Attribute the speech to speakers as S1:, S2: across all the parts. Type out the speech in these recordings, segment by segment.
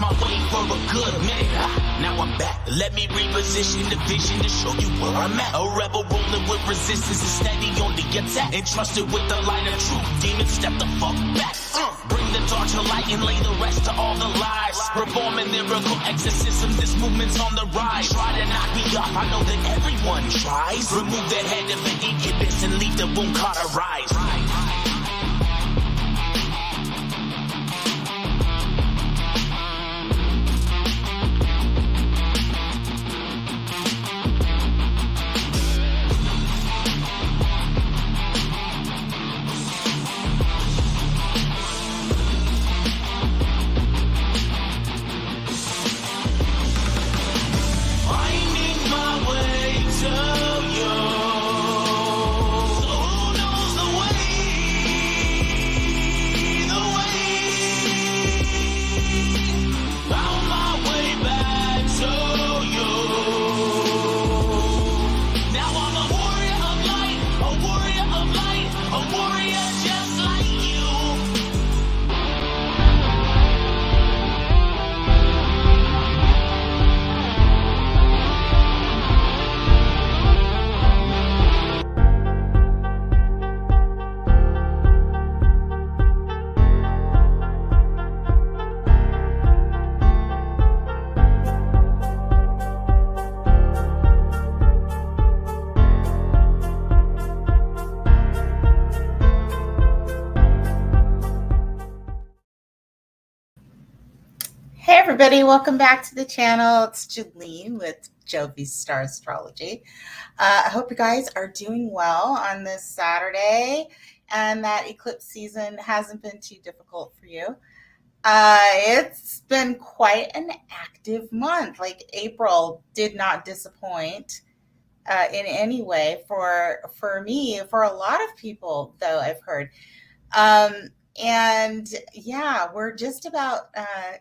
S1: my way for a good minute. Now I'm back. Let me reposition the vision to show you where I'm at. A rebel rolling with resistance is steady on the attack. Entrusted with the light of truth. Demons step the fuck back. Bring the dark to light and lay the rest to all the lies. Performing lyrical exorcism. This movement's on the rise. Try to knock me off. I know that everyone tries. Remove the head of an incubus and leave the womb cauterized.
S2: Hey everybody, welcome back to the channel. It's Jalene with JovesStar Astrology. I hope you guys are doing well on this Saturday and that eclipse season hasn't been too difficult for you. It's been quite an active month. Like April did not disappoint in any way for me, for a lot of people though, I've heard. And yeah, we're just about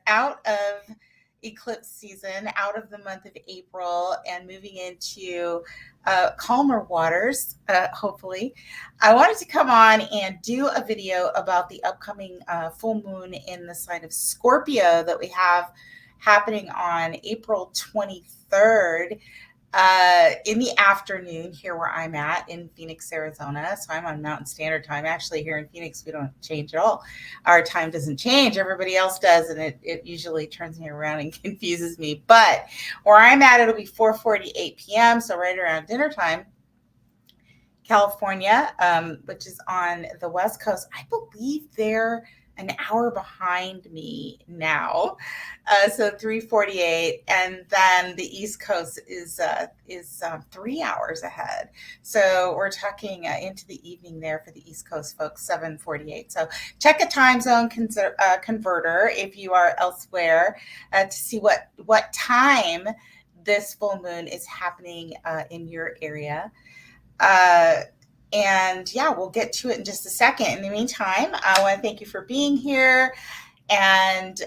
S2: out of eclipse season, out of the month of April, and moving into calmer waters, hopefully. I wanted to come on and do a video about the upcoming full moon in the sign of Scorpio that we have happening on April 23rd. In the afternoon here where I'm at in Phoenix, Arizona. So I'm on Mountain Standard Time. Actually, here in Phoenix, we don't change at all. Our time doesn't change. Everybody else does, and it usually turns me around and confuses me. But where I'm at, it'll be 4:48 p.m., so right around dinner time. California, which is on the West Coast, I believe they're an hour behind me now, so 3:48, and then the East Coast is 3 hours ahead. So we're talking into the evening there for the East Coast folks, 7:48. So check a time zone converter if you are elsewhere to see what time this full moon is happening in your area. And yeah, we'll get to it in just a second. In the meantime, I want to thank you for being here and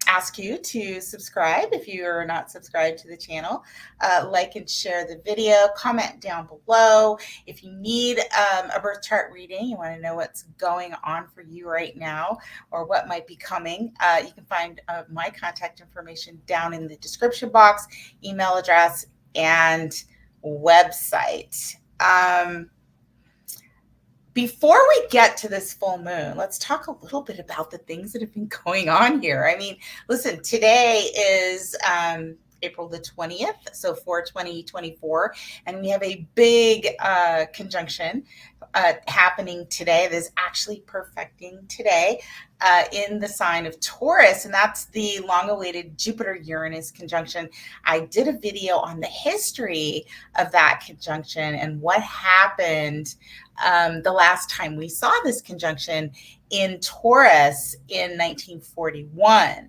S2: ask you to subscribe if you are not subscribed to the channel. Like and share the video, comment down below. If you need a birth chart reading, you want to know what's going on for you right now or what might be coming, you can find my contact information down in the description box, email address, and website. Before we get to this full moon, let's talk a little bit about the things that have been going on here. I mean, listen, today is April the 20th, so 4/20/24, and we have a big conjunction happening today that is actually perfecting today in the sign of Taurus, and that's the long-awaited Jupiter-Uranus conjunction. I did a video on the history of that conjunction and what happened the last time we saw this conjunction in Taurus in 1941.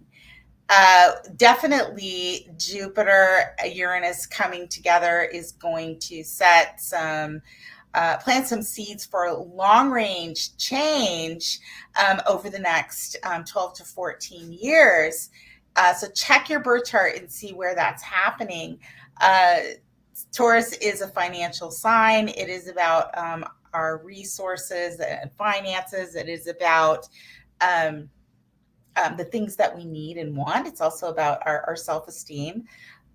S2: Definitely Jupiter Uranus coming together is going to set some plant some seeds for long range change over the next 12 to 14 years. So check your birth chart and see where that's happening. Taurus is a financial sign. It is about our resources and finances. It is about the things that we need and want. It's also about our self-esteem.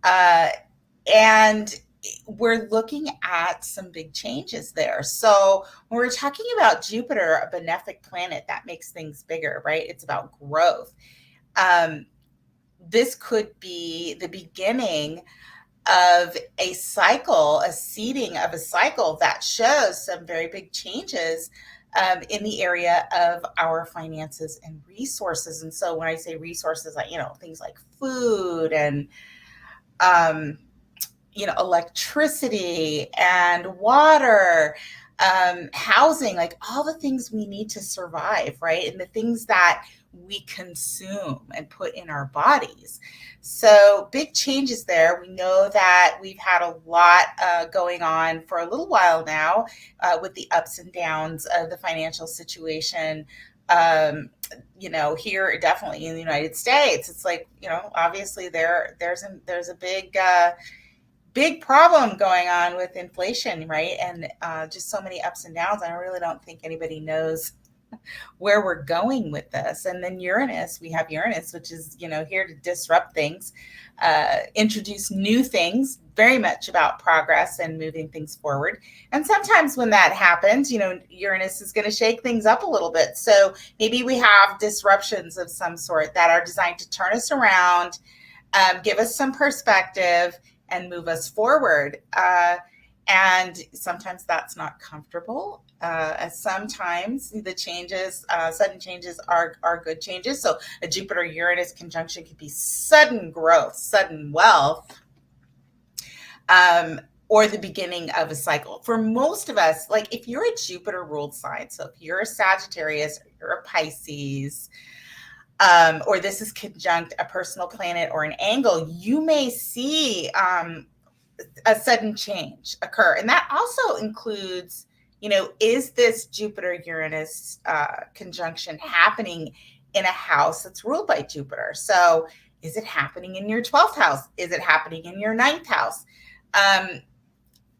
S2: Uh, and we're looking at some big changes there. So when we're talking about Jupiter, a benefic planet that makes things bigger, right? It's about growth. This could be the beginning of a cycle, a seeding of a cycle that shows some very big changes in the area of our finances and resources. And so when I say resources, like, things like food and, um, electricity and water, housing, like all the things we need to survive, right? And the things that we consume and put in our bodies. So big changes there. We know that we've had a lot going on for a little while now with the ups and downs of the financial situation. Here definitely in the United States, it's like, obviously there's a big problem going on with inflation, right? And just so many ups and downs. I really don't think anybody knows where we're going with this. And then Uranus, we have Uranus, which is, here to disrupt things, introduce new things, very much about progress and moving things forward. And sometimes when that happens, Uranus is going to shake things up a little bit. So maybe we have disruptions of some sort that are designed to turn us around, give us some perspective, and move us forward. And sometimes that's not comfortable. Sometimes the changes, sudden changes are good changes. So a Jupiter-Uranus conjunction could be sudden growth, sudden wealth, or the beginning of a cycle. For most of us, like if you're a Jupiter-ruled sign, so if you're a Sagittarius, or you're a Pisces, or this is conjunct a personal planet or an angle, you may see a sudden change occur. And that also includes, is this Jupiter-Uranus conjunction happening in a house that's ruled by Jupiter? So is it happening in your 12th house? Is it happening in your 9th house?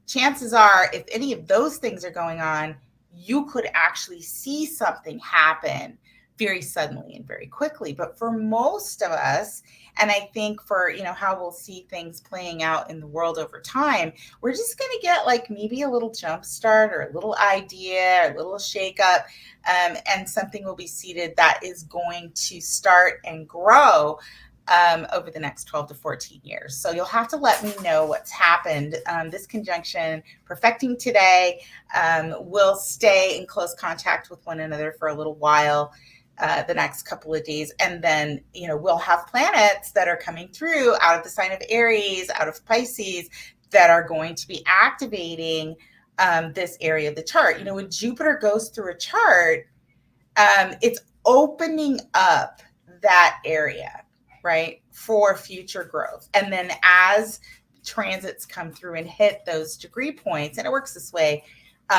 S2: Chances are, if any of those things are going on, you could actually see something happen very suddenly and very quickly. But for most of us, and I think for, how we'll see things playing out in the world over time, we're just going to get like maybe a little jump start or a little idea or a little shake up, and something will be seeded that is going to start and grow over the next 12 to 14 years. So you'll have to let me know what's happened. This conjunction perfecting today will stay in close contact with one another for a little while. The next couple of days. And then, we'll have planets that are coming through out of the sign of Aries, out of Pisces, that are going to be activating this area of the chart. When Jupiter goes through a chart, it's opening up that area, right, for future growth. And then as transits come through and hit those degree points, and it works this way,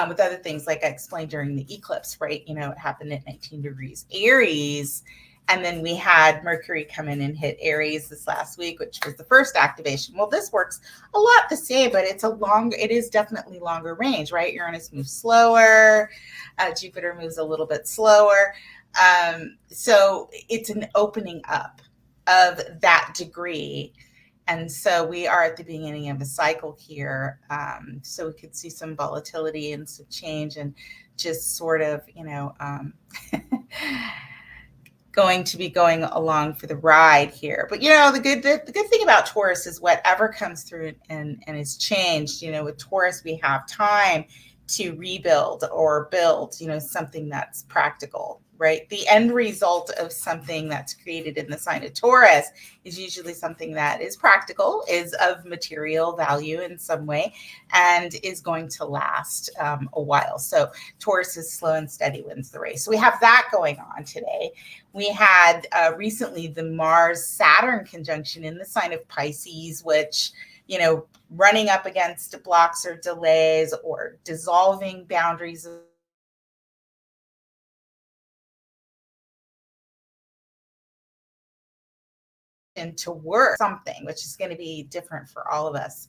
S2: with other things, like I explained during the eclipse, right? It happened at 19 degrees Aries. And then we had Mercury come in and hit Aries this last week, which was the first activation. Well, this works a lot the same, but it is definitely longer range, right? Uranus moves slower. Jupiter moves a little bit slower. So it's an opening up of that degree. And so we are at the beginning of a cycle here. So we could see some volatility and some change and just sort of, going to be going along for the ride here. But, the good thing about Taurus is whatever comes through and is changed, with Taurus, we have time to rebuild or build, something that's practical, right? The end result of something that's created in the sign of Taurus is usually something that is practical, is of material value in some way, and is going to last a while. So Taurus is slow and steady wins the race. So we have that going on today. We had recently the Mars-Saturn conjunction in the sign of Pisces, which, running up against blocks or delays or dissolving boundaries into work something, which is going to be different for all of us.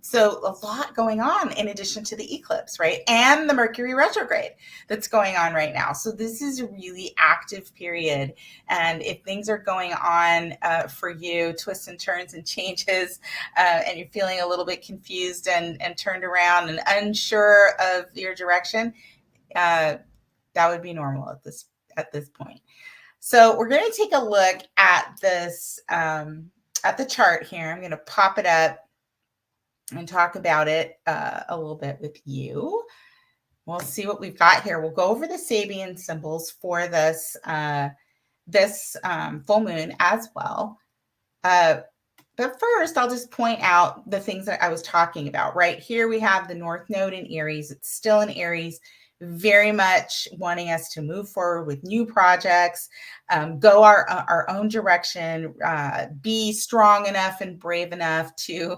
S2: So a lot going on in addition to the eclipse, right? And the Mercury retrograde that's going on right now. So this is a really active period. And if things are going on for you, twists and turns and changes, and you're feeling a little bit confused and turned around and unsure of your direction, that would be normal at this point. So we're going to take a look at this, at the chart here. I'm going to pop it up and talk about it a little bit with you. We'll see what we've got here. We'll go over the Sabian symbols for this full moon as well. But first, I'll just point out the things that I was talking about. Right here, we have the North Node in Aries. It's still in Aries, very much wanting us to move forward with new projects, go our own direction, be strong enough and brave enough to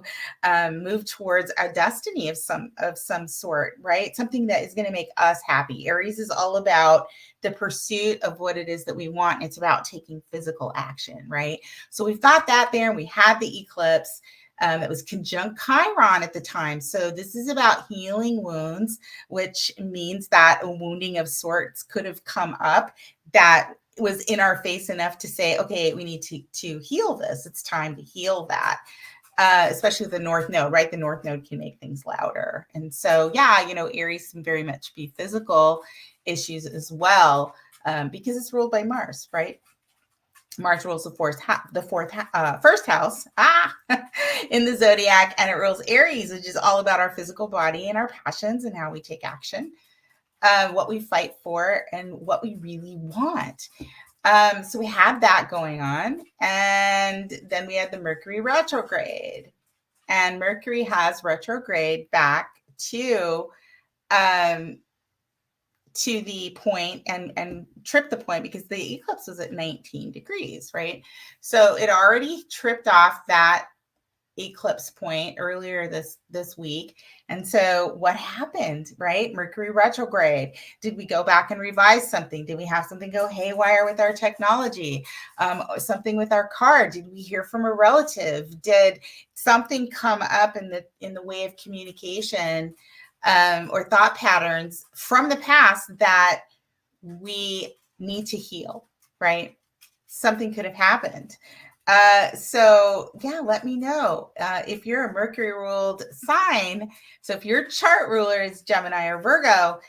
S2: move towards a destiny of some sort, right? Something that is going to make us happy. Aries is all about the pursuit of what it is that we want. It's about taking physical action, right? So we've got that there, and we had the eclipse. It was conjunct Chiron at the time. So this is about healing wounds, which means that a wounding of sorts could have come up that was in our face enough to say, okay, we need to heal this. It's time to heal that. Especially with the North Node, right? The North Node can make things louder. And so, yeah, Aries can very much be physical issues as well, because it's ruled by Mars, right? Mars rules the first house in the zodiac, and it rules Aries, which is all about our physical body and our passions and how we take action, what we fight for, and what we really want. So we had that going on, and then we had the Mercury retrograde, and Mercury has retrograde back to the point and tripped the point because the eclipse was at 19 degrees, right? So it already tripped off that eclipse point earlier this week. And so what happened, right? Mercury retrograde. Did we go back and revise something? Did we have something go haywire with our technology? Something with our car? Did we hear from a relative? Did something come up in the way of communication or thought patterns from the past that we need to heal, right? Something could have happened. So yeah, let me know if you're a Mercury ruled sign. So if your chart ruler is Gemini or Virgo,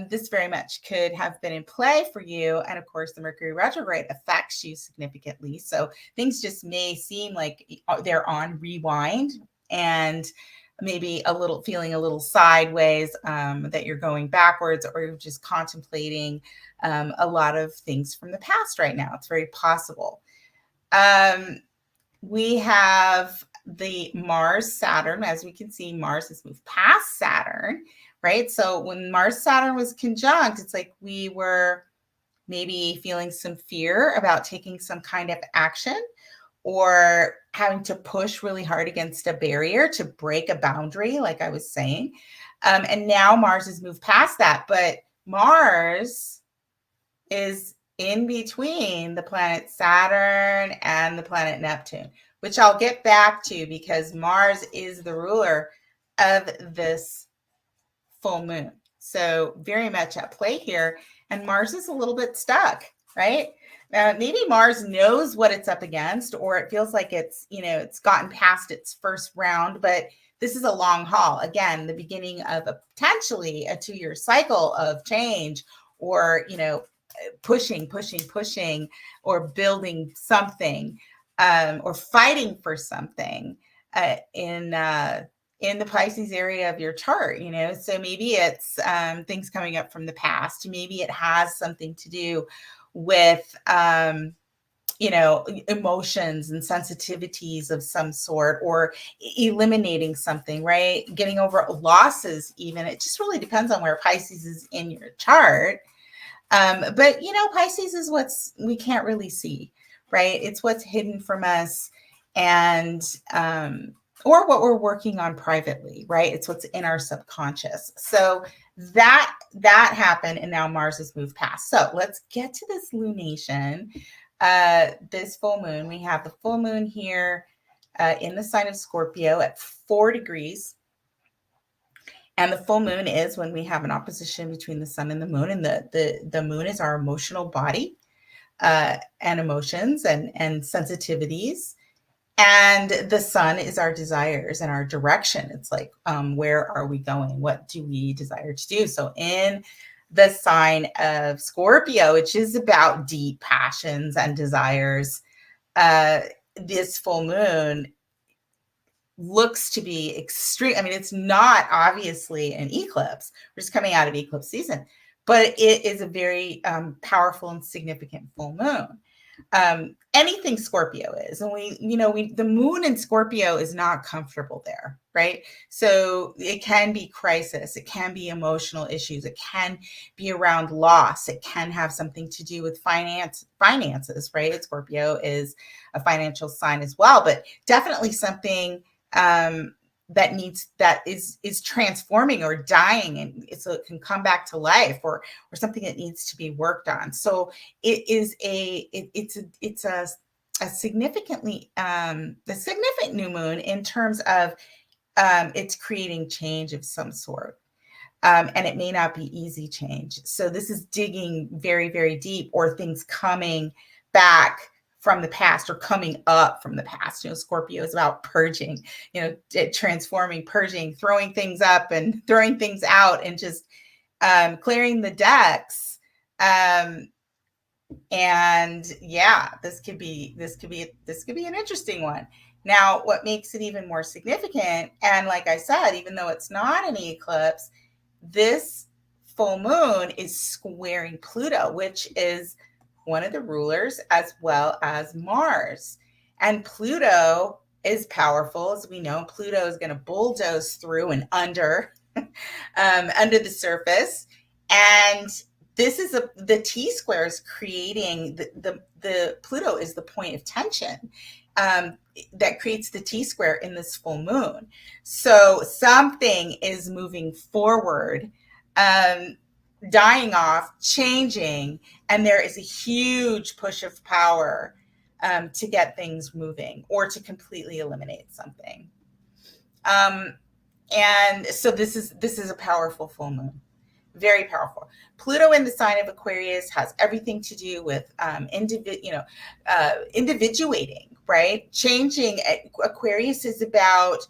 S2: this very much could have been in play for you. And of course, the Mercury retrograde affects you significantly. So things just may seem like they're on rewind and maybe feeling a little sideways, that you're going backwards, or you're just contemplating a lot of things from the past right now. It's very possible. We have the Mars Saturn. As we can see, Mars has moved past Saturn, right? So when Mars Saturn was conjunct, it's like we were maybe feeling some fear about taking some kind of action, or having to push really hard against a barrier to break a boundary, like I was saying. And now Mars has moved past that, but Mars is in between the planet Saturn and the planet Neptune, which I'll get back to because Mars is the ruler of this full moon. So very much at play here. And Mars is a little bit stuck, right? Maybe Mars knows what it's up against, or it feels like it's gotten past its first round, but this is a long haul. Again, the beginning of potentially a 2-year cycle of change, or, pushing, or building something, or fighting for something in the Pisces area of your chart, So maybe it's things coming up from the past. Maybe it has something to do with, emotions and sensitivities of some sort, or eliminating something, right? Getting over losses even. It just really depends on where Pisces is in your chart. But, Pisces is we can't really see, right? It's what's hidden from us, and or what we're working on privately, right? It's what's in our subconscious. So that happened, and now Mars has moved past. So let's get to this lunation, this full moon. We have the full moon here in the sign of Scorpio at 4 degrees. And the full moon is when we have an opposition between the sun and the moon. And the moon is our emotional body and emotions and sensitivities. And the sun is our desires and our direction. It's like, where are we going? What do we desire to do? So in the sign of Scorpio, which is about deep passions and desires, this full moon looks to be extreme. I mean, it's not obviously an eclipse. We're just coming out of eclipse season, but it is a very powerful and significant full moon. Anything Scorpio is, and the moon in Scorpio is not comfortable there, right? So it can be crisis, it can be emotional issues, it can be around loss, it can have something to do with finances, right? Scorpio is a financial sign as well, but definitely something that is transforming or dying, and so it can come back to life, or something that needs to be worked on. So it's a significant new moon in terms of it's creating change of some sort. And it may not be easy change. So this is digging very, very deep, or things coming back from the past or coming up from the past. Scorpio is about purging, transforming, purging, throwing things up and throwing things out, and just clearing the decks. And yeah, this could be an interesting one. Now, what makes it even more significant, and like I said, even though it's not an eclipse, this full moon is squaring Pluto, which is one of the rulers, as well as Mars. And Pluto is powerful. As we know, Pluto is going to bulldoze through and under the surface. And this is the T-square is creating the Pluto is the point of tension that creates the T-square in this full moon. So something is moving forward, dying off, changing, and there is a huge push of power to get things moving, or to completely eliminate something. And so this is a powerful full moon, very powerful. Pluto in the sign of Aquarius has everything to do with individuating, right? Changing. Aquarius is about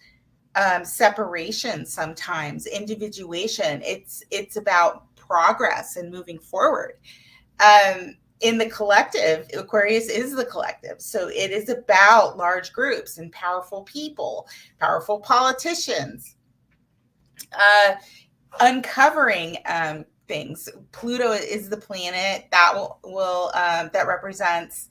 S2: separation, sometimes individuation. It's about progress and moving forward. In the collective, Aquarius is the collective. So it is about large groups and powerful people, powerful politicians, uncovering things. Pluto is the planet that will that represents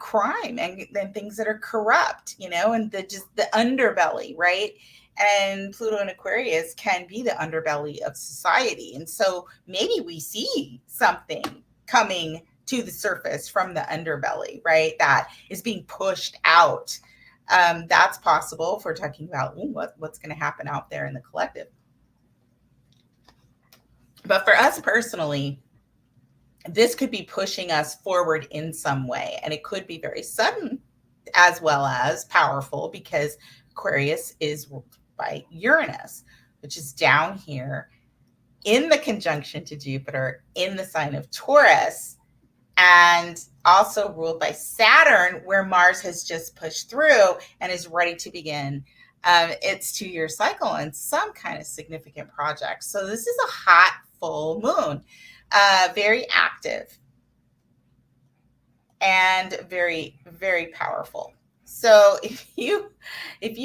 S2: crime and things that are corrupt, and the underbelly, right? And Pluto in Aquarius can be the underbelly of society. And so maybe we see something coming to the surface from the underbelly, right? That is being pushed out. That's possible if we're talking about what's going to happen out there in the collective. But for us personally, this could be pushing us forward in some way. And it could be very sudden as well as powerful, because Aquarius is ruled by Uranus, which is down here in the conjunction to Jupiter in the sign of Taurus, and also ruled by Saturn, where Mars has just pushed through and is ready to begin its 2-year cycle and some kind of significant project. So this is a hot full moon, very active and very, very powerful. So if you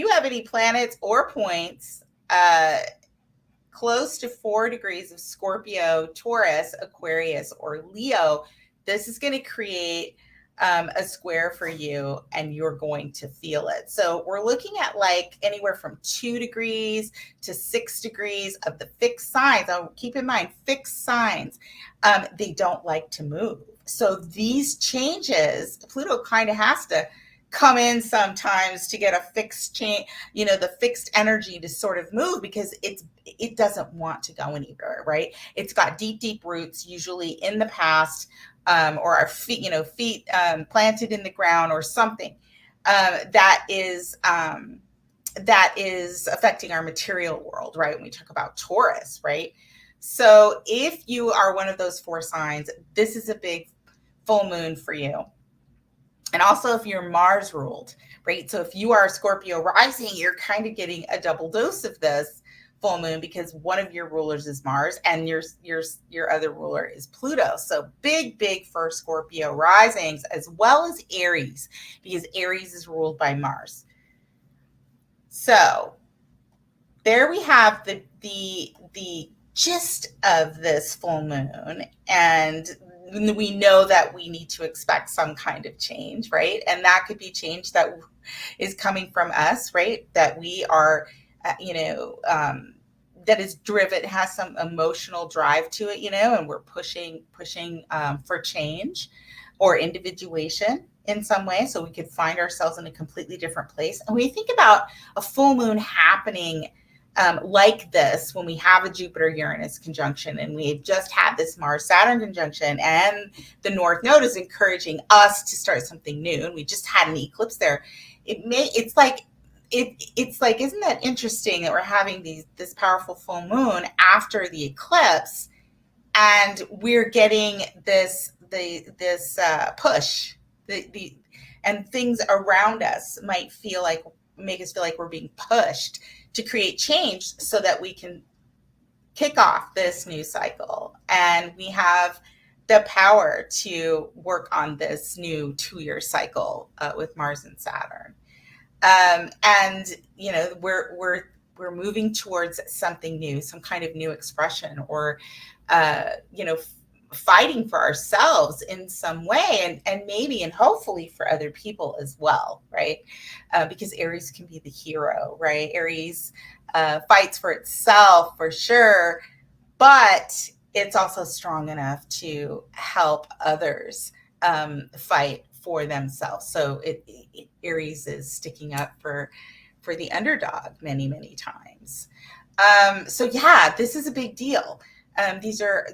S2: have any planets or points close to 4 degrees of Scorpio, Taurus, Aquarius, or Leo, this is going to create a square for you, and you're going to feel it. So we're looking at like anywhere from 2 degrees to 6 degrees of the fixed signs. Now, keep in mind, fixed signs, they don't like to move. So these changes, Pluto kind of has to come in sometimes to get a fixed change, the fixed energy to sort of move, because it doesn't want to go anywhere, right? It's got deep roots, usually in the past, or our feet planted in the ground or something. that is affecting our material world, right? When we talk about Taurus, right? So if you are one of those 4 signs, this is a big full moon for you. And also if you're Mars ruled, right? So if you are a Scorpio rising, you're kind of getting a double dose of this full moon because one of your rulers is Mars and your other ruler is Pluto. So big for Scorpio risings, as well as Aries, because Aries is ruled by Mars. So there we have the gist of this full moon, and we know that we need to expect some kind of change, right? And that could be change that is coming from us, right? That we are, that is driven, has some emotional drive to it, and we're pushing for change or individuation in some way, so we could find ourselves in a completely different place. And when you think about a full moon happening like this, when we have a Jupiter-Uranus conjunction and we've just had this Mars-Saturn conjunction and the North Node is encouraging us to start something new, and we just had an eclipse there, it's like, isn't that interesting that we're having this powerful full moon after the eclipse, and we're getting this push, and things around us make us feel like we're being pushed to create change so that we can kick off this new cycle. And we have the power to work on this new 2-year cycle with Mars and Saturn. And we're moving towards something new, some kind of new expression, or fighting for ourselves in some way, and maybe and hopefully for other people as well, right? Because Aries can be the hero, right? Aries fights for itself for sure, but it's also strong enough to help others fight for themselves. So Aries is sticking up for the underdog many times. So yeah, this is a big deal. These are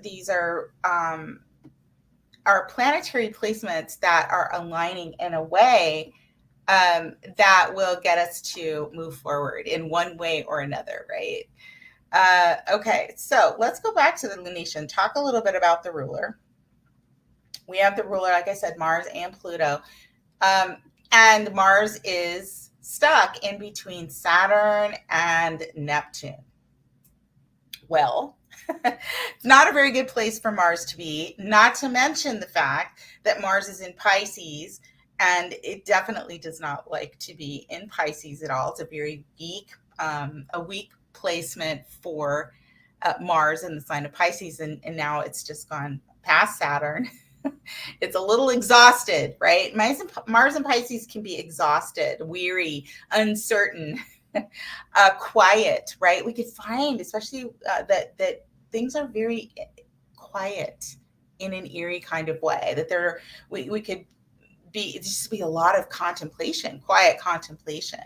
S2: our planetary placements that are aligning in a way that will get us to move forward in one way or another, right? Okay, so let's go back to the lunation, talk a little bit about the ruler. We have the ruler, like I said, Mars and Pluto. And Mars is stuck in between Saturn and Neptune. Well, it's not a very good place for Mars to be, not to mention the fact that Mars is in Pisces, and it definitely does not like to be in Pisces at all. It's a very weak placement for Mars in the sign of Pisces, and now it's just gone past Saturn. It's a little exhausted, right? Mars and Pisces can be exhausted, weary, uncertain, quiet, right? We could find, especially that things are very quiet in an eerie kind of way. That we could be just be a lot of contemplation, quiet contemplation.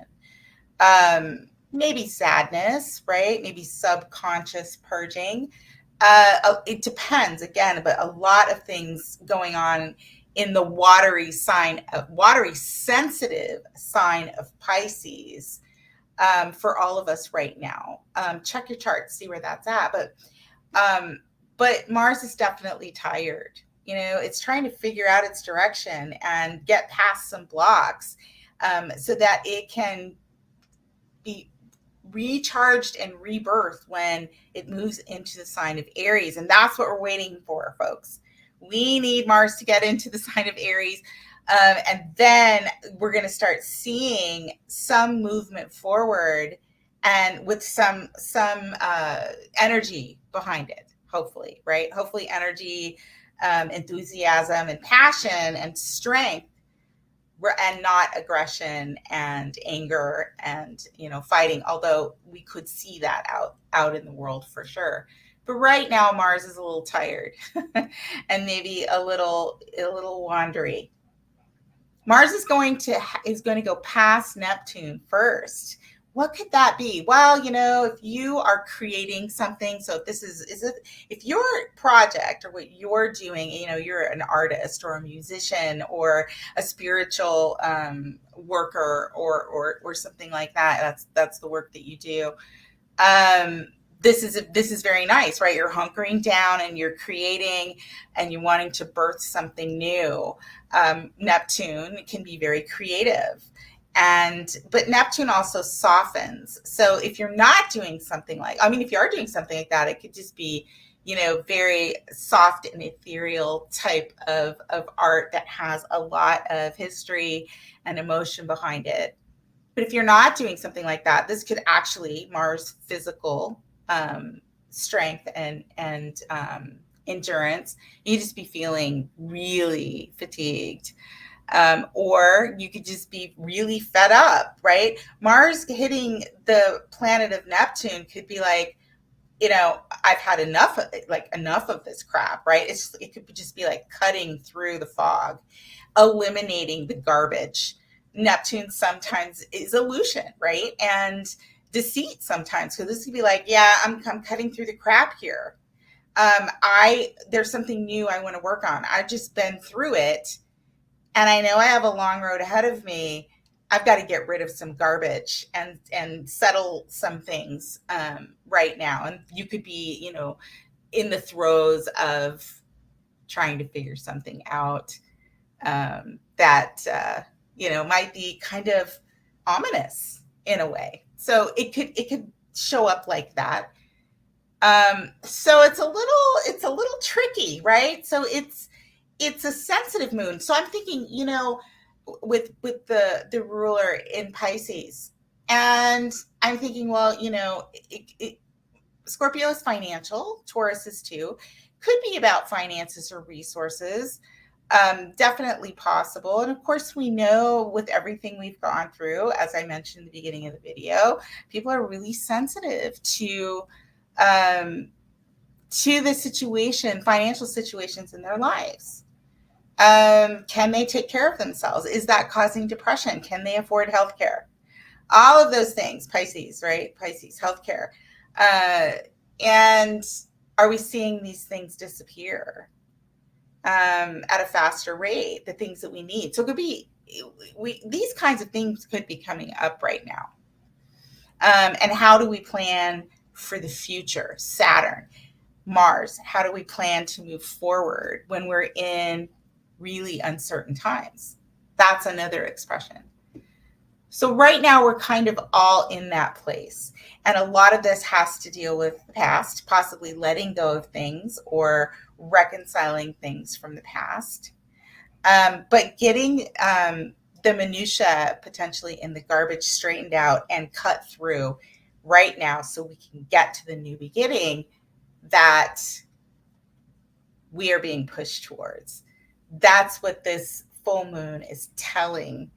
S2: Maybe sadness, right? Maybe subconscious purging. It depends again, but a lot of things going on in the watery sensitive sign of Pisces for all of us right now. Check your chart, see where that's at. But Mars is definitely tired. It's trying to figure out its direction and get past some blocks so that it can be recharged and rebirthed when it moves into the sign of Aries. And that's what we're waiting for, folks. We need Mars to get into the sign of Aries. And then we're going to start seeing some movement forward and with some energy behind it, hopefully, right? Hopefully energy, enthusiasm and passion and strength, and not aggression and anger and fighting, although we could see that out in the world for sure. But right now Mars is a little tired and maybe a little wandery. Mars is going to go past Neptune first. What could that be? Well, if you are creating something, so if this if your project or what you're doing, you're an artist or a musician or a spiritual worker or something like that. That's the work that you do. This is very nice, right? You're hunkering down and you're creating and you're wanting to birth something new. Neptune can be very creative, but Neptune also softens. So if you're not doing something if you are doing something like that, it could just be very soft and ethereal type of art that has a lot of history and emotion behind it. But if you're not doing something like that, this could actually Mars physical strength and endurance. You just be feeling really fatigued. Or you could just be really fed up, right? Mars hitting the planet of Neptune could be like, I've had enough of this crap, right? It could just be like cutting through the fog, eliminating the garbage. Neptune sometimes is illusion, right? And deceit sometimes. So this could be like, yeah, I'm cutting through the crap here. There's something new I want to work on. I've just been through it and I know I have a long road ahead of me. I've got to get rid of some garbage and settle some things right now. And you could be, in the throes of trying to figure something out that might be kind of ominous in a way. So it could show up like that. So it's a little tricky, right? So it's a sensitive moon. So I'm thinking, with the ruler in Pisces, and I'm thinking, well, Scorpio is financial, Taurus is too. Could be about finances or resources. Definitely possible. And of course, we know with everything we've gone through, as I mentioned in the beginning of the video, people are really sensitive to the situation, financial situations in their lives. Can they take care of themselves? Is that causing depression? Can they afford healthcare? All of those things, Pisces, right? Pisces, healthcare. And are we seeing these things disappear at a faster rate, the things that we need? So it could be, these kinds of things could be coming up right now. And how do we plan for the future? Saturn, Mars, how do we plan to move forward when we're in really uncertain times? That's another expression. So right now we're kind of all in that place. And a lot of this has to deal with the past, possibly letting go of things or reconciling things from the past. But getting the minutia potentially in the garbage straightened out and cut through right now so we can get to the new beginning that we are being pushed towards. That's what this full moon is telling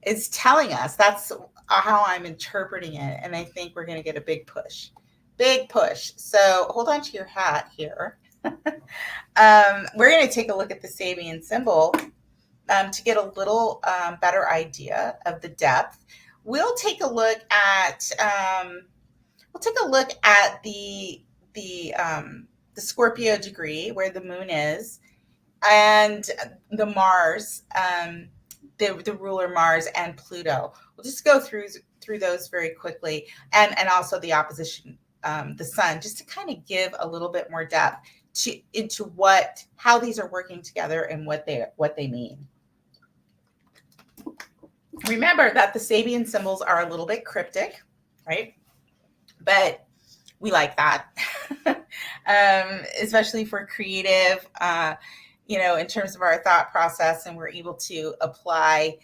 S2: us. That's how I'm interpreting it. And I think we're going to get a big push. So hold on to your hat here. We're going to take a look at the Sabian symbol to get a little better idea of the depth. We'll take a look at the Scorpio degree where the moon is, and the Mars, the ruler Mars, and Pluto. We'll just go through those very quickly, and also the opposition, the Sun, just to kind of give a little bit more depth into how these are working together and what they mean. Remember that the Sabian symbols are a little bit cryptic, right? But we like that, especially for creative, in terms of our thought process, and we're able to apply,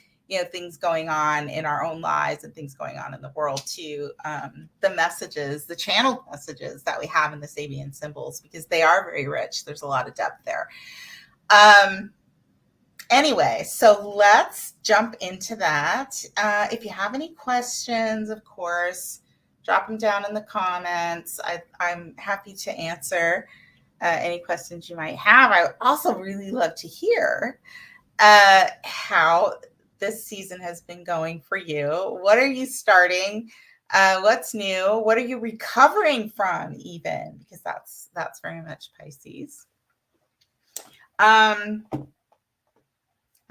S2: things going on in our own lives and things going on in the world to the channeled messages that we have in the Sabian symbols, because they are very rich. There's a lot of depth there. Anyway, so let's jump into that. If you have any questions, of course, drop them down in the comments. I'm happy to answer any questions you might have. I would also really love to hear how this season has been going for you. What are you starting What's new? What are you recovering from even? Because that's very much Pisces. I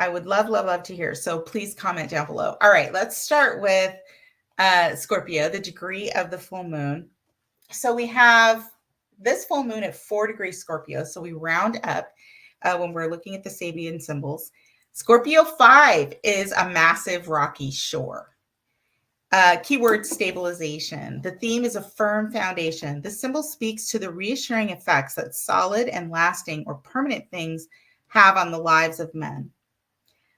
S2: would love to hear. So please comment down below. All right, let's start with Scorpio, the degree of the full moon. So we have this full moon at 4 degrees Scorpio. So we round up when we're looking at the Sabian symbols. Scorpio 5 is a massive rocky shore. Keyword stabilization. The theme is a firm foundation. The symbol speaks to the reassuring effects that solid and lasting or permanent things have on the lives of men.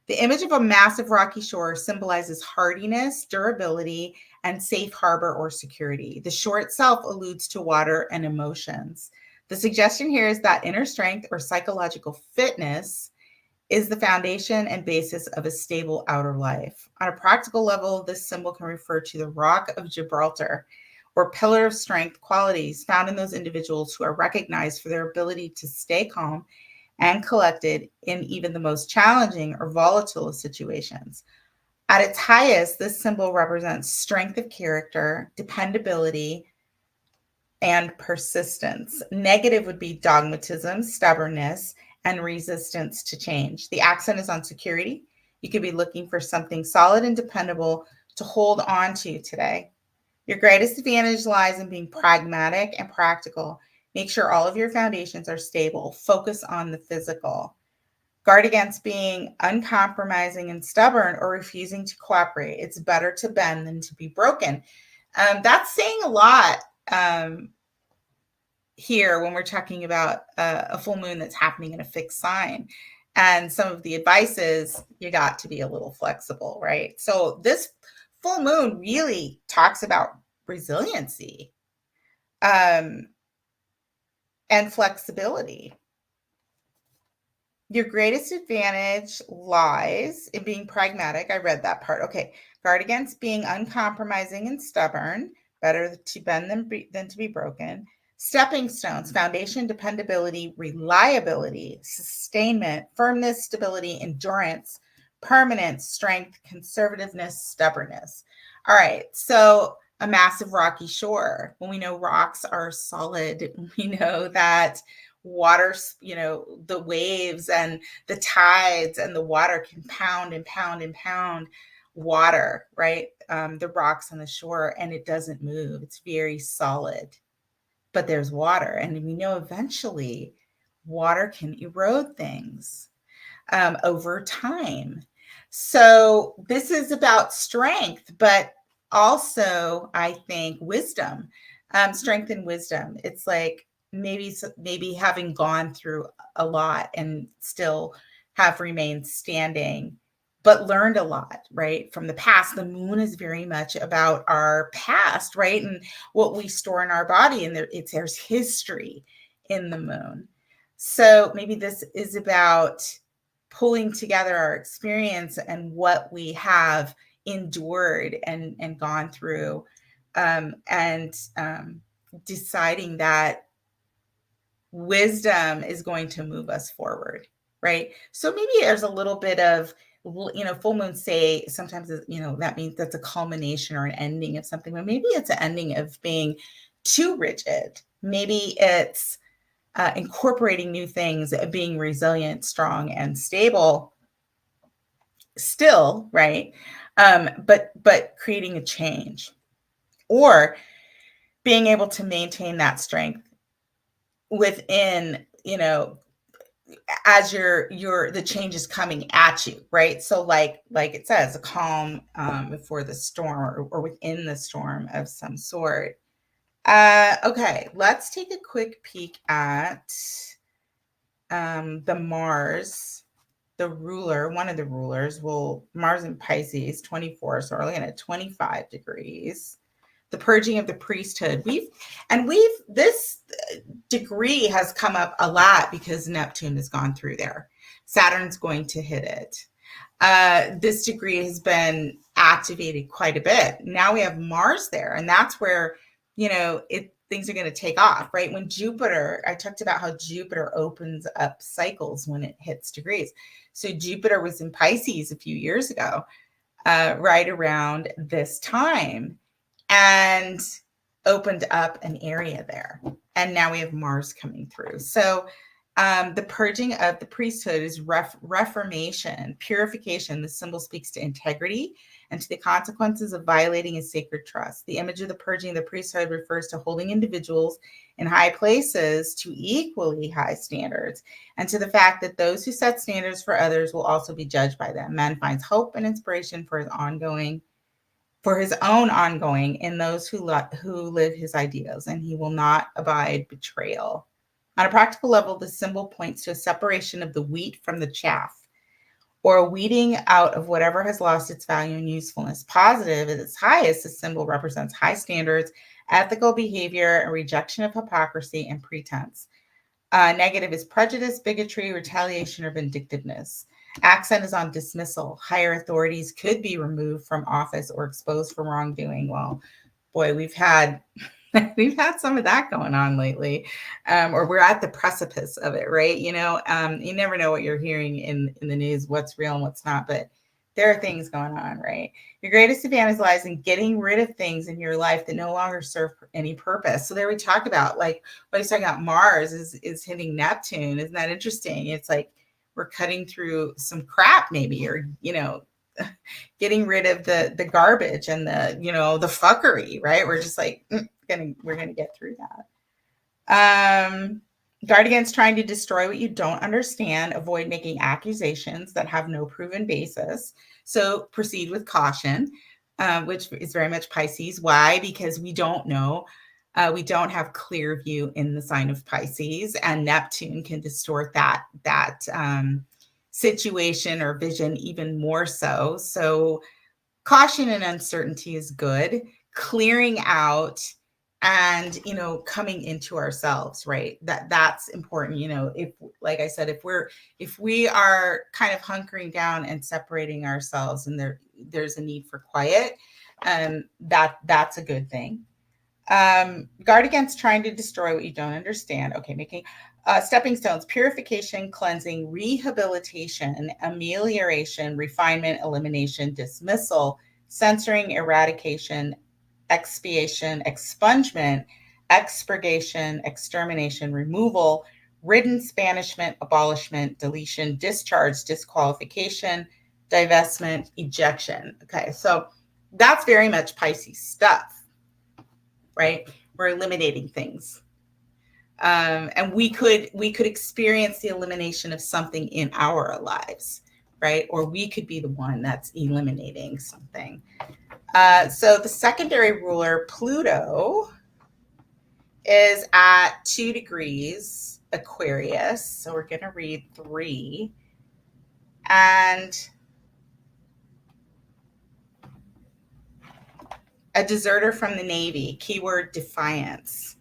S2: The image of a massive rocky shore symbolizes hardiness, durability, and safe harbor or security. The shore itself alludes to water and emotions. The suggestion here is that inner strength or psychological fitness is the foundation and basis of a stable outer life. On a practical level, this symbol can refer to the Rock of Gibraltar or pillar of strength qualities found in those individuals who are recognized for their ability to stay calm and collected in even the most challenging or volatile situations. At its highest, this symbol represents strength of character, dependability, and persistence. Negative would be dogmatism, stubbornness, and resistance to change. The accent is on security. You could be looking for something solid and dependable to hold on to today. Your greatest advantage lies in being pragmatic and practical. Make sure all of your foundations are stable. Focus on the physical. Guard against being uncompromising and stubborn or refusing to cooperate. It's better to bend than to be broken. That's saying a lot here when we're talking about a full moon that's happening in a fixed sign. And some of the advice is you got to be a little flexible, right? So this full moon really talks about resiliency and flexibility. Your greatest advantage lies in being pragmatic. I read that part. Okay. Guard against being uncompromising and stubborn. Better to bend than to be broken. Stepping stones, foundation, dependability, reliability, sustainment, firmness, stability, endurance, permanence, strength, conservativeness, stubbornness. All right. So a massive rocky shore. When we know rocks are solid, we know that water, the waves and the tides and the water can pound and pound and pound water, right? The rocks on the shore, and it doesn't move. It's very solid, but there's water. And we know eventually water can erode things over time. So this is about strength, but also, I think, wisdom, strength and wisdom. It's like maybe having gone through a lot and still have remained standing, but learned a lot, right? From the past. The moon is very much about our past, right? And what we store in our body. And there's history in the moon. So maybe this is about pulling together our experience and what we have endured and gone through, and deciding that wisdom is going to move us forward, right? So maybe there's a little bit of, full moon say sometimes, that means that's a culmination or an ending of something, but maybe it's an ending of being too rigid. Maybe it's incorporating new things, being resilient, strong, and stable still, right? But creating a change, or being able to maintain that strength within, as the change is coming at you, right? So like it says, a calm before the storm, or within the storm of some sort. Okay, let's take a quick peek at the Mars, the ruler, one of the rulers. Mars in Pisces, 24, so we're looking at 25 degrees. The purging of the priesthood. This degree has come up a lot because Neptune has gone through there. Saturn's going to hit it. This degree has been activated quite a bit. Now we have Mars there, and that's where, things are going to take off, right? When Jupiter, I talked about how Jupiter opens up cycles when it hits degrees. So Jupiter was in Pisces a few years ago, right around this time. and opened up an area there. And now we have Mars coming through. So the purging of the priesthood is reformation, purification. The symbol speaks to integrity and to the consequences of violating a sacred trust. The image of the purging of the priesthood refers to holding individuals in high places to equally high standards, and to the fact that those who set standards for others will also be judged by them. Man finds hope and inspiration for his own ongoing in those who live his ideals, and he will not abide betrayal. On a practical level, the symbol points to a separation of the wheat from the chaff, or a weeding out of whatever has lost its value and usefulness. Positive at its highest, the symbol represents high standards, ethical behavior, and rejection of hypocrisy and pretense. Negative is prejudice, bigotry, retaliation, or vindictiveness. Accent is on dismissal. Higher authorities could be removed from office or exposed for wrongdoing. Well, boy, we've had some of that going on lately, or we're at the precipice of it, right? You never know what you're hearing in the news, what's real and what's not, but there are things going on, right? Your greatest advantage lies in getting rid of things in your life that no longer serve any purpose. So there we talk about, like, what he's talking about, Mars is hitting Neptune. Isn't that interesting? It's like we're cutting through some crap maybe, or, getting rid of the garbage and the fuckery, right? We're just like, we're gonna get through that. Guard against trying to destroy what you don't understand. Avoid making accusations that have no proven basis. So proceed with caution, which is very much Pisces. Why? Because we don't know. We don't have clear view in the sign of Pisces, and Neptune can distort that situation or vision even more so. So caution and uncertainty is good. Clearing out and coming into ourselves, right? That's important. If, like I said, if we are kind of hunkering down and separating ourselves, and there's a need for quiet, that's a good thing. Guard against trying to destroy what you don't understand. Okay, making stepping stones: purification, cleansing, rehabilitation, amelioration, refinement, elimination, dismissal, censoring, eradication, expiation, expungement, expurgation, extermination, removal, riddance, banishment, abolishment, deletion, discharge, disqualification, divestment, ejection. Okay, so that's very much Pisces stuff, right? We're eliminating things. And we could experience the elimination of something in our lives, right? Or we could be the one that's eliminating something. So the secondary ruler, Pluto, is at 2 degrees Aquarius. So we're going to read 3. And a deserter from the Navy, keyword defiance.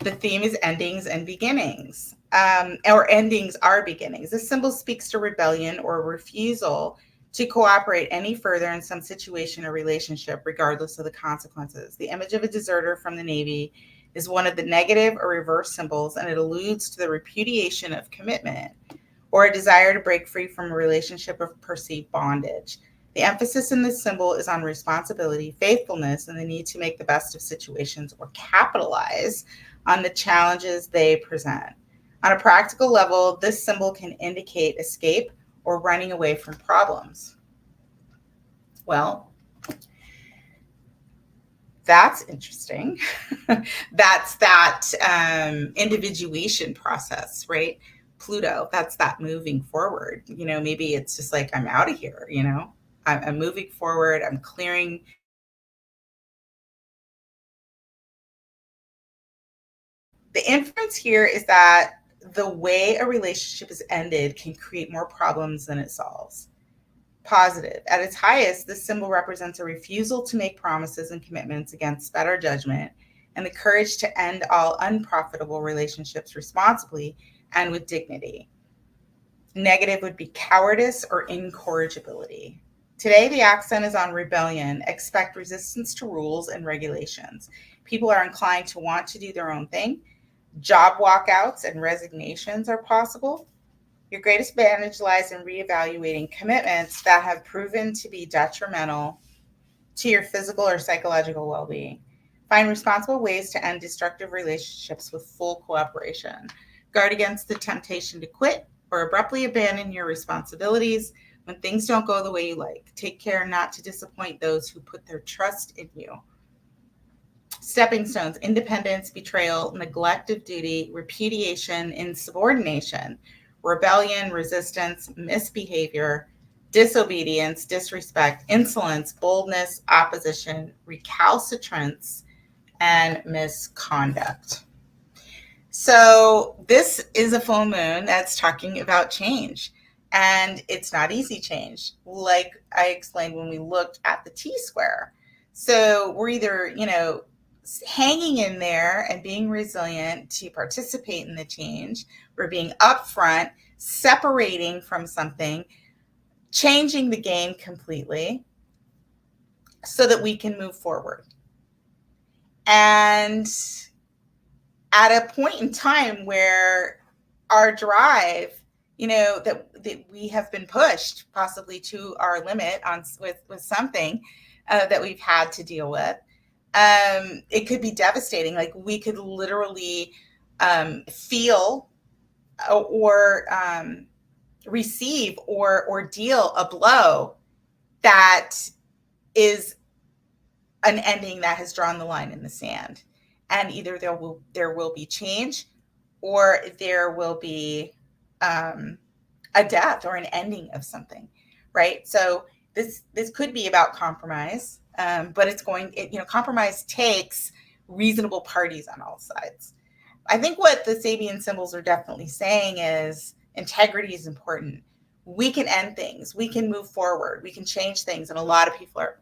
S2: The theme is endings and beginnings, or endings are beginnings. This symbol speaks to rebellion or refusal to cooperate any further in some situation or relationship, regardless of the consequences. The image of a deserter from the Navy is one of the negative or reverse symbols, and it alludes to the repudiation of commitment or a desire to break free from a relationship of perceived bondage. The emphasis in this symbol is on responsibility, faithfulness, and the need to make the best of situations or capitalize on the challenges they present. On a practical level, this symbol can indicate escape or running away from problems. Well, that's interesting. That's that individuation process, right? Pluto, that's that moving forward. Maybe it's just like, I'm out of here, I'm moving forward, I'm clearing. The inference here is that the way a relationship is ended can create more problems than it solves. Positive. At its highest, this symbol represents a refusal to make promises and commitments against better judgment, and the courage to end all unprofitable relationships responsibly and with dignity. Negative would be cowardice or incorrigibility. Today, the accent is on rebellion. Expect resistance to rules and regulations. People are inclined to want to do their own thing. Job walkouts and resignations are possible. Your greatest advantage lies in reevaluating commitments that have proven to be detrimental to your physical or psychological well-being. Find responsible ways to end destructive relationships with full cooperation. Guard against the temptation to quit or abruptly abandon your responsibilities when things don't go the way you like. Take care not to disappoint those who put their trust in you. Stepping stones: independence, betrayal, neglect of duty, repudiation, insubordination, rebellion, resistance, misbehavior, disobedience, disrespect, insolence, boldness, opposition, recalcitrance, and misconduct. So this is a full moon that's talking about change, and it's not easy change, like I explained when we looked at the T-square. So we're either, hanging in there and being resilient to participate in the change. We're being upfront, separating from something, changing the game completely so that we can move forward. And at a point in time where our drive, that we have been pushed possibly to our limit with something that we've had to deal with, it could be devastating. Like we could literally feel or receive or deal a blow that is an ending that has drawn the line in the sand. And either there will be change, or there will be a death or an ending of something, right? So this could be about compromise, but compromise takes reasonable parties on all sides. I think what the Sabian symbols are definitely saying is integrity is important. We can end things. We can move forward. We can change things. And a lot of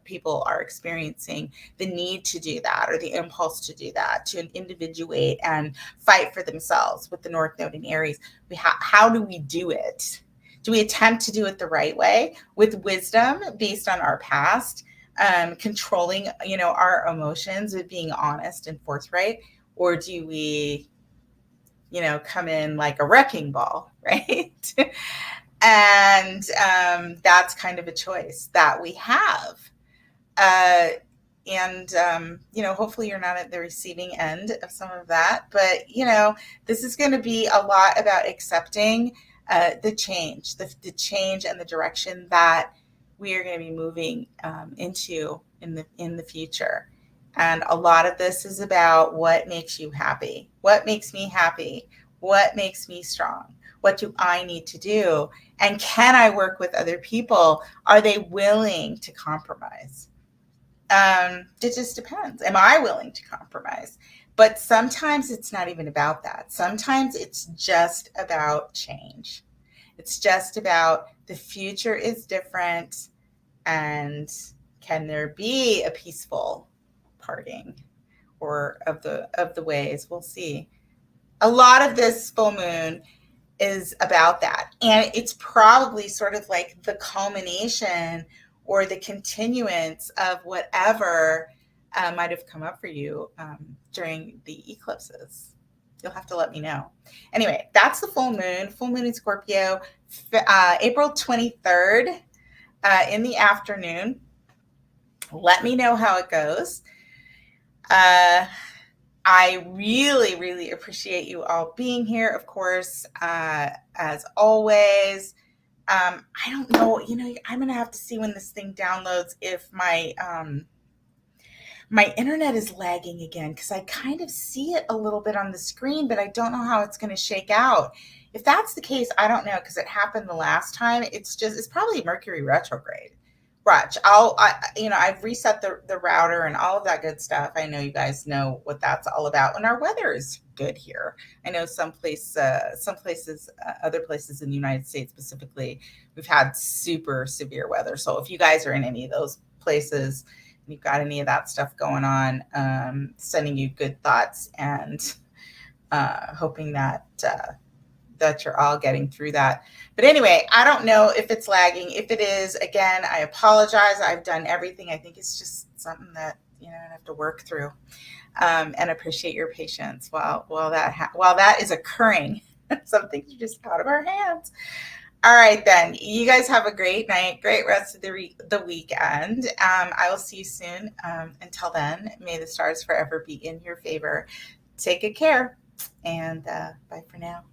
S2: people are experiencing the need to do that, or the impulse to do that, to individuate and fight for themselves with the North Node in Aries. How do we do it? Do we attempt to do it the right way with wisdom based on our past, controlling, our emotions, with being honest and forthright? Or do we, come in like a wrecking ball, right? And that's kind of a choice that we have. Hopefully you're not at the receiving end of some of that. But, this is going to be a lot about accepting the change, the change and the direction that we are going to be moving into in the future. And a lot of this is about what makes you happy, what makes me happy, what makes me strong. What do I need to do? And can I work with other people? Are they willing to compromise? It just depends. Am I willing to compromise? But sometimes it's not even about that. Sometimes it's just about change. It's just about the future is different, and can there be a peaceful parting, or of the ways? We'll see. A lot of this full moon is about that. And it's probably sort of like the culmination or the continuance of whatever might have come up for you during the eclipses. You'll have to let me know. Anyway, that's the full moon in Scorpio, April 23rd in the afternoon. Let me know how it goes. I really, really appreciate you all being here, of course, as always. I don't know, I'm going to have to see when this thing downloads if my internet is lagging again, because I kind of see it a little bit on the screen, but I don't know how it's going to shake out. If that's the case, I don't know, because it happened the last time. It's probably Mercury retrograde. Watch, I've reset the router and all of that good stuff. I know you guys know what that's all about. And our weather is good here. I know some places, other places in the United States specifically, we've had super severe weather. So if you guys are in any of those places, and you've got any of that stuff going on, sending you good thoughts, and hoping that you're all getting through that. But anyway, I don't know if it's lagging. If it is, again, I apologize. I've done everything. I think it's just something that I have to work through, and appreciate your patience while that is occurring. Some things are just out of our hands. All right, then. You guys have a great night, great rest of the weekend. I will see you soon. Until then, may the stars forever be in your favor. Take good care, and bye for now.